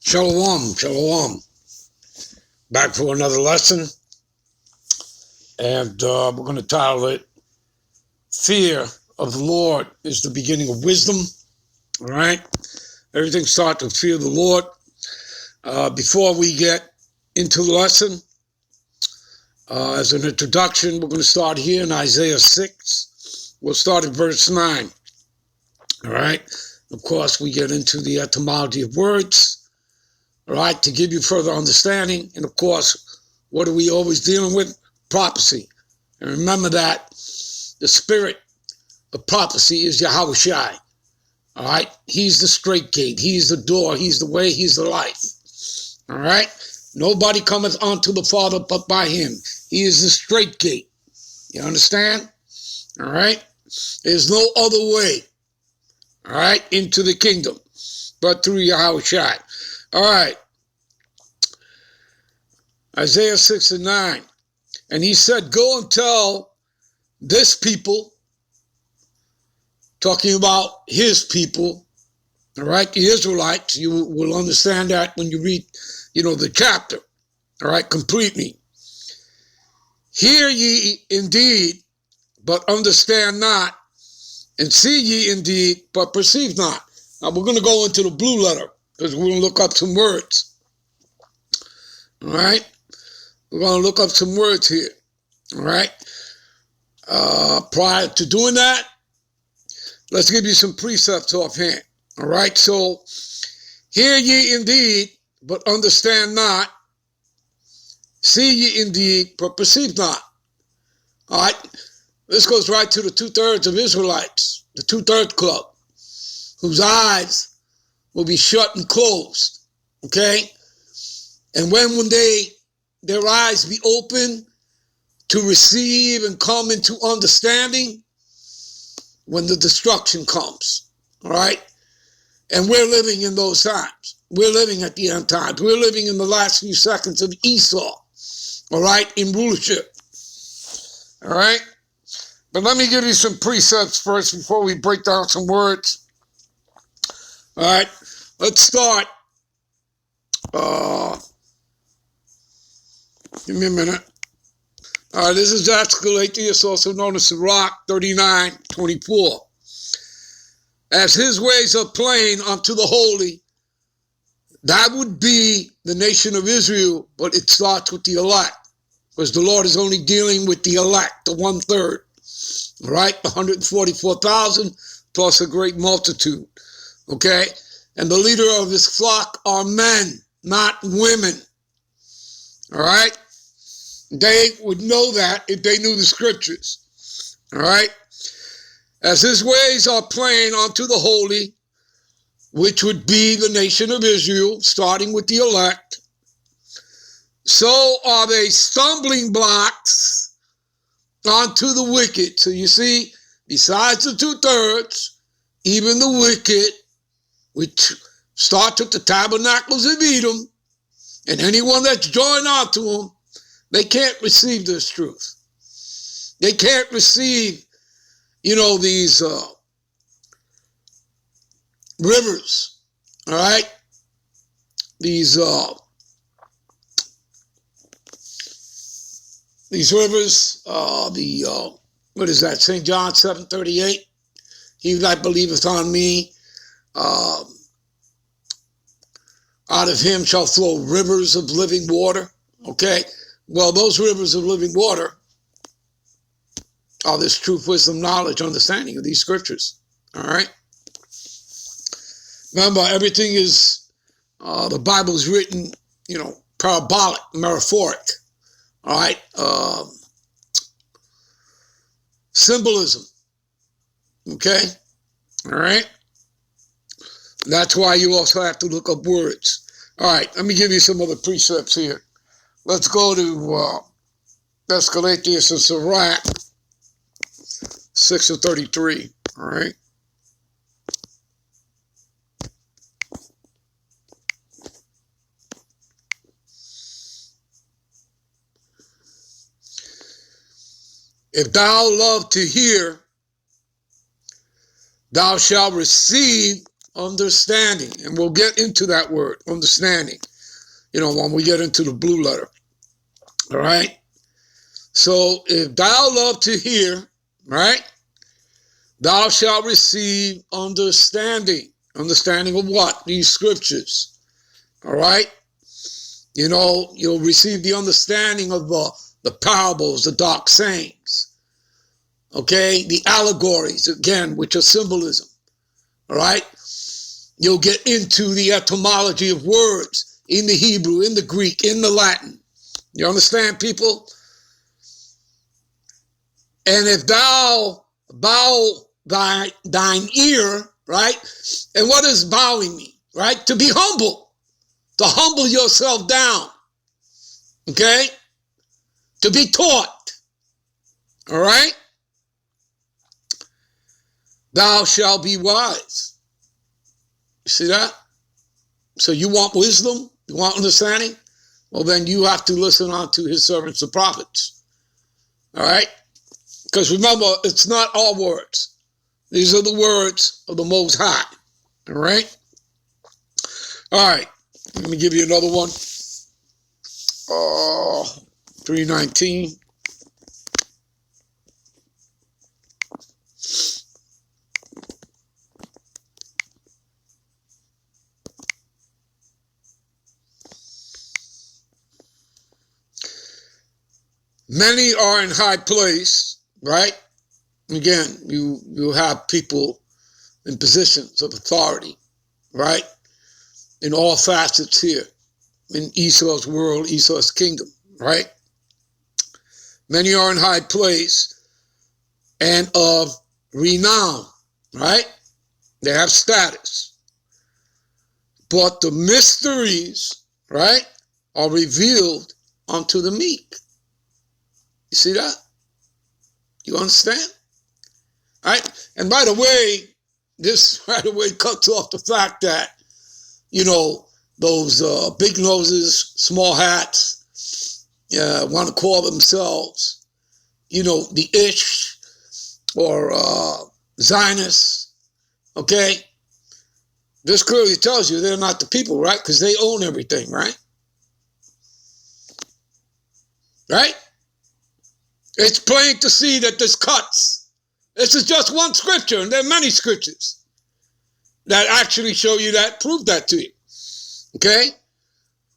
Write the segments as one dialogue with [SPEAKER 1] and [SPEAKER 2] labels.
[SPEAKER 1] Shalom, shalom. Back for another lesson. And we're going to title it, Fear of the Lord is the Beginning of Wisdom. All right? Everything starts with fear of the Lord. Before we get into the lesson, as an introduction, we're going to start here in Isaiah 6. We'll start at verse 9. All right? Of course, we get into the etymology of words, all right, to give you further understanding. And of course, what are we always dealing with? Prophecy. And remember that the spirit of prophecy is Yahushai. All right? He's the straight gate. He's the door. He's the way. He's the life. All right? Nobody cometh unto the Father but by him. He is the straight gate. You understand? All right? There's no other way, all right, into the kingdom but through Yahushai. All right. Isaiah 6 and 9. And he said, go and tell this people, talking about his people, all right, the Israelites. You will understand that when you read, the chapter, all right, completely. Hear ye indeed, but understand not, and see ye indeed, but perceive not. Now we're going to go into the blue letter, because we're going to look up some words, all right? We're going to look up some words here, all right? Prior to doing that, let's give you some precepts offhand, all right? So, hear ye indeed, but understand not. See ye indeed, but perceive not. All right? This goes right to the 2/3 of Israelites, the 2/3 club, whose eyes will be shut and closed, okay? And when their eyes be open to receive and come into understanding, when the destruction comes, all right? And we're living in those times. We're living at the end times. We're living in the last few seconds of Esau, all right, in rulership, all right? But let me give you some precepts first before we break down some words. All right, let's start. Give me a minute. All right, this is Asclepius, also known as Sirach 39:24. As his ways are plain unto the holy, that would be the nation of Israel, but it starts with the elect, because the Lord is only dealing with the elect, the 1/3, all right, 144,000 plus a great multitude, okay? And the leader of his flock are men, not women, all right? They would know that if they knew the scriptures, all right? As his ways are plain unto the holy, which would be the nation of Israel, starting with the elect, so are they stumbling blocks unto the wicked. So you see, besides the 2/3, even the wicked, which starts with the tabernacles of Edom, and anyone that's joined onto them, they can't receive this truth. They can't receive, these rivers, all right? These rivers, what is that? St. John 7:38. He that believeth on me, out of him shall flow rivers of living water. Okay? Well, those rivers of living water are this truth, wisdom, knowledge, understanding of these scriptures. All right? Remember, everything is, the Bible is written, parabolic, metaphoric. All right? Symbolism. Okay? All right? That's why you also have to look up words. All right, let me give you some other precepts here. Let's go to Asclepius and Sirach 6:33. All right. If thou love to hear, thou shalt receive understanding. And we'll get into that word, understanding, when we get into the blue letter. All right? So if thou love to hear, right, thou shalt receive understanding. Understanding of what? These scriptures. All right? You'll receive the understanding of the parables, the dark sayings. Okay? The allegories, again, which are symbolism. All right? You'll get into the etymology of words in the Hebrew, in the Greek, in the Latin. You understand, people? And if thou bow thine ear, right? And what does bowing mean, right? To be humble, to humble yourself down, okay? To be taught, all right? Thou shalt be wise. You see that? So you want wisdom? You want understanding? Well, then you have to listen unto his servants, the prophets, all right? Because remember, it's not our words. These are the words of the Most High. All right? All right. Let me give you another one. 3:19. Many are in high place, right? Again, you have people in positions of authority, right? In all facets here, in Esau's world, Esau's kingdom, right? Many are in high place and of renown, right? They have status. But the mysteries, right, are revealed unto the meek. You see that? You understand? Right? And by the way, this right away cuts off the fact that, those big noses, small hats, want to call themselves, the Ish or Zionists, okay? This clearly tells you they're not the people, right? Because they own everything, right? Right? It's plain to see that this cuts. This is just one scripture, and there are many scriptures that actually show you that, prove that to you. Okay?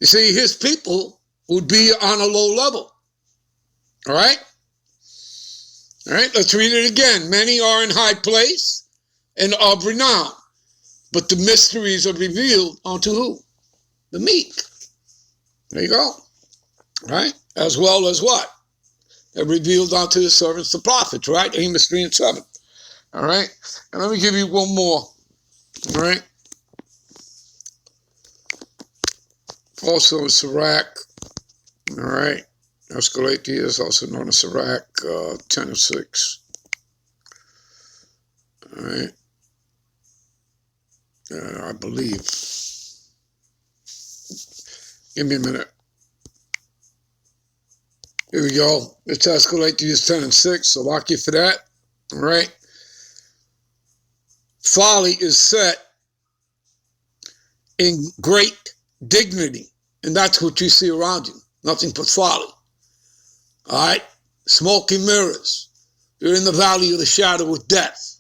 [SPEAKER 1] You see, his people would be on a low level. All right? All right, let's read it again. Many are in high place and of renown, but the mysteries are revealed unto who? The meek. There you go. All right? As well as what? They're revealed unto his servants, the prophets, right? Amos 3:7. All right? And let me give you one more. All right? Also in Sirach, all right? Escalate is also known as Sirach 10:6. All right? I believe. Give me a minute. Here we go. It's Escalate 10:6. So lock you for that. All right? Folly is set in great dignity. And that's what you see around you. Nothing but folly. All right? Smoky mirrors. You're in the valley of the shadow of death.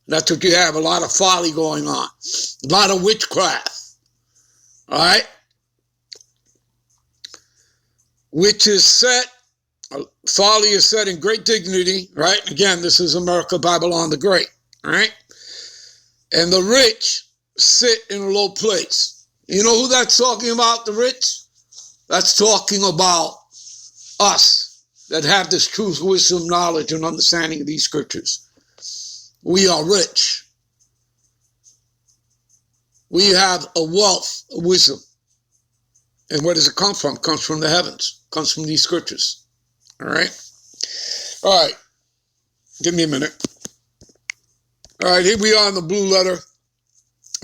[SPEAKER 1] That's what you have. A lot of folly going on. A lot of witchcraft. All right? Which is set, folly is set in great dignity. Right? Again, this is America, Babylon the Great. All right? And the rich sit in a low place. You know who that's talking about, the rich? That's talking about us that have this truth, wisdom, knowledge, and understanding of these scriptures. We are rich. We have a wealth of wisdom. And where does it come from? It comes from the heavens. It comes from these scriptures. All right? All right. Give me a minute. All right, here we are in the blue letter,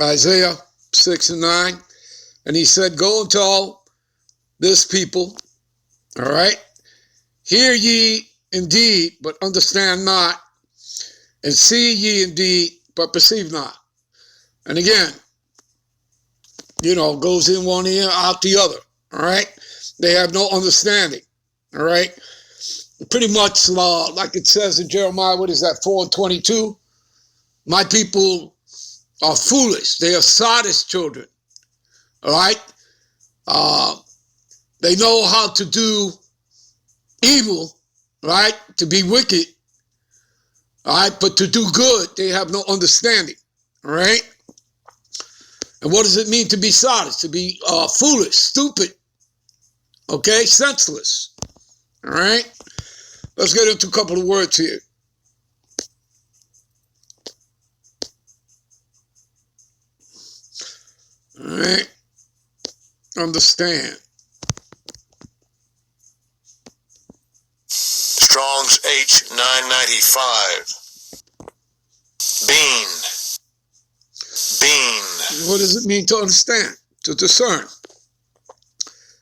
[SPEAKER 1] Isaiah 6:9. And he said, go and tell this people, all right, hear ye indeed, but understand not, and see ye indeed, but perceive not. And again, goes in one ear, out the other. All right? They have no understanding. All right? Pretty much like it says in Jeremiah, what is that, 4:22? My people are foolish. They are sottish children. All right? They know how to do evil, right? To be wicked. All right? But to do good, they have no understanding. All right? And what does it mean to be sottish? To be foolish, stupid, okay? Senseless. All right? Let's get into a couple of words here. All right? Understand.
[SPEAKER 2] Strong's H995. Bean.
[SPEAKER 1] What does it mean to understand? To discern.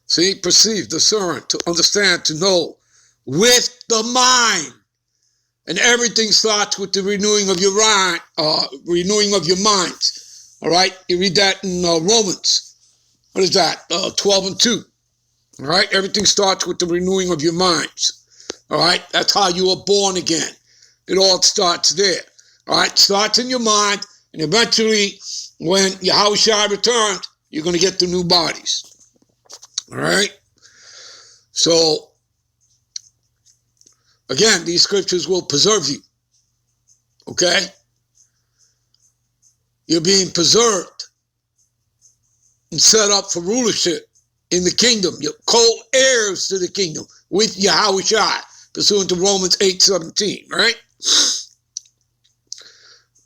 [SPEAKER 1] See, perceive, discern, to understand, to know with the mind. And everything starts with the renewing of your mind, minds. All right? You read that in Romans. What is that? 12:2. All right? Everything starts with the renewing of your minds. All right? That's how you are born again. It all starts there. All right? Starts in your mind, and eventually, when Yahushua returns, you're going to get the new bodies. All right? So, again, these scriptures will preserve you. Okay? You're being preserved and set up for rulership in the kingdom. You're co-heirs to the kingdom with Yahushua, pursuant to Romans 8:17, right?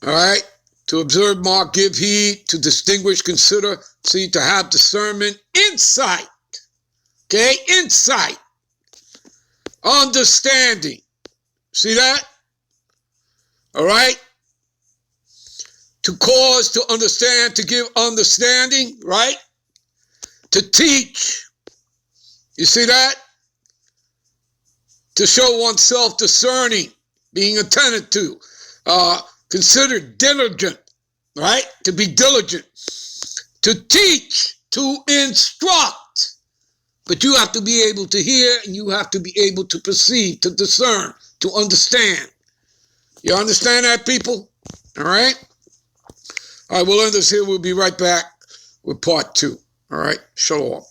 [SPEAKER 1] All right? To observe, mark, give heed, to distinguish, consider, see, to have discernment, insight. Okay? Insight. Understanding. See that? All right? To cause, to understand, to give understanding, right? To teach. You see that? To show oneself discerning, being attentive to. Consider diligent, right? To be diligent. To teach, to instruct. But you have to be able to hear, and you have to be able to perceive, to discern, to understand. You understand that, people? All right? All right, we'll end this here. We'll be right back with part 2. All right? Shalom.